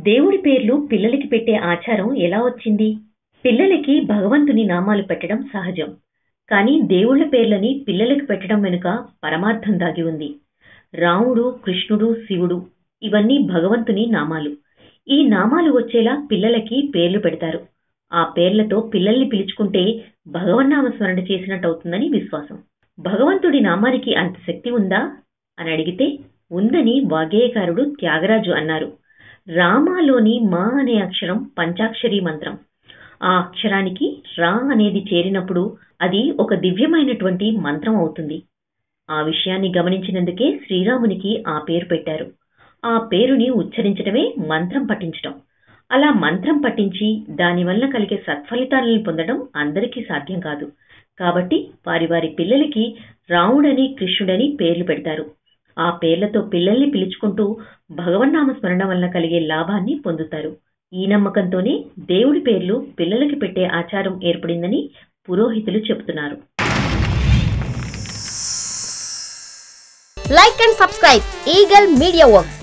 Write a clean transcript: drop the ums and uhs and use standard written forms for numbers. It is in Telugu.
దేవుడి పేర్లు పిల్లలకి పెట్టే ఆచారం ఎలా వచ్చింది? పిల్లలకి భగవంతుని నామాలు పెట్టడం సహజం. కానీ దేవుళ్ళ పేర్లని పిల్లలకి పెట్టడం వెనుక పరమార్థం దాగి ఉంది. రాముడు, కృష్ణుడు, శివుడు ఇవన్నీ భగవంతుని నామాలు. ఈ నామాలు వచ్చేలా పిల్లలకి పేర్లు పెడతారు. ఆ పేర్లతో పిల్లల్ని పిలుచుకుంటే భగవన్నామ స్మరణ చేసినట్టవుతుందని విశ్వాసం. భగవంతుడి నామానికి అంత శక్తి ఉందా అని అడిగితే ఉందని వాగ్గేయకారుడు త్యాగరాజు అన్నారు. రామాలోని మా అనే అక్షరం పంచాక్షరీ మంత్రం. ఆ అక్షరానికి రా అనేది చేరినప్పుడు అది ఒక దివ్యమైనటువంటి మంత్రం అవుతుంది. ఆ విషయాన్ని గమనించినందుకే శ్రీరామునికి ఆ పేరు పెట్టారు. ఆ పేరుని ఉచ్చరించడమే మంత్రం పఠించడం. అలా మంత్రం పఠించి దానివల్ల కలిగే సత్ఫలితాలను పొందడం అందరికీ సాధ్యం కాదు. కాబట్టి వారి వారి పిల్లలకి రాముడని, కృష్ణుడని పేర్లు పెడతారు. ఆ పేర్లతో పిల్లల్ని పిలుచుకుంటూ భగవన్నామ స్మరణ వల్ల కలిగే లాభాన్ని పొందుతారు. ఈ నమ్మకంతోనే దేవుడి పేర్లు పిల్లలకి పెట్టే ఆచారం ఏర్పడిందని పురోహితులు చెబుతున్నారు. Like and subscribe Eagle Media Works.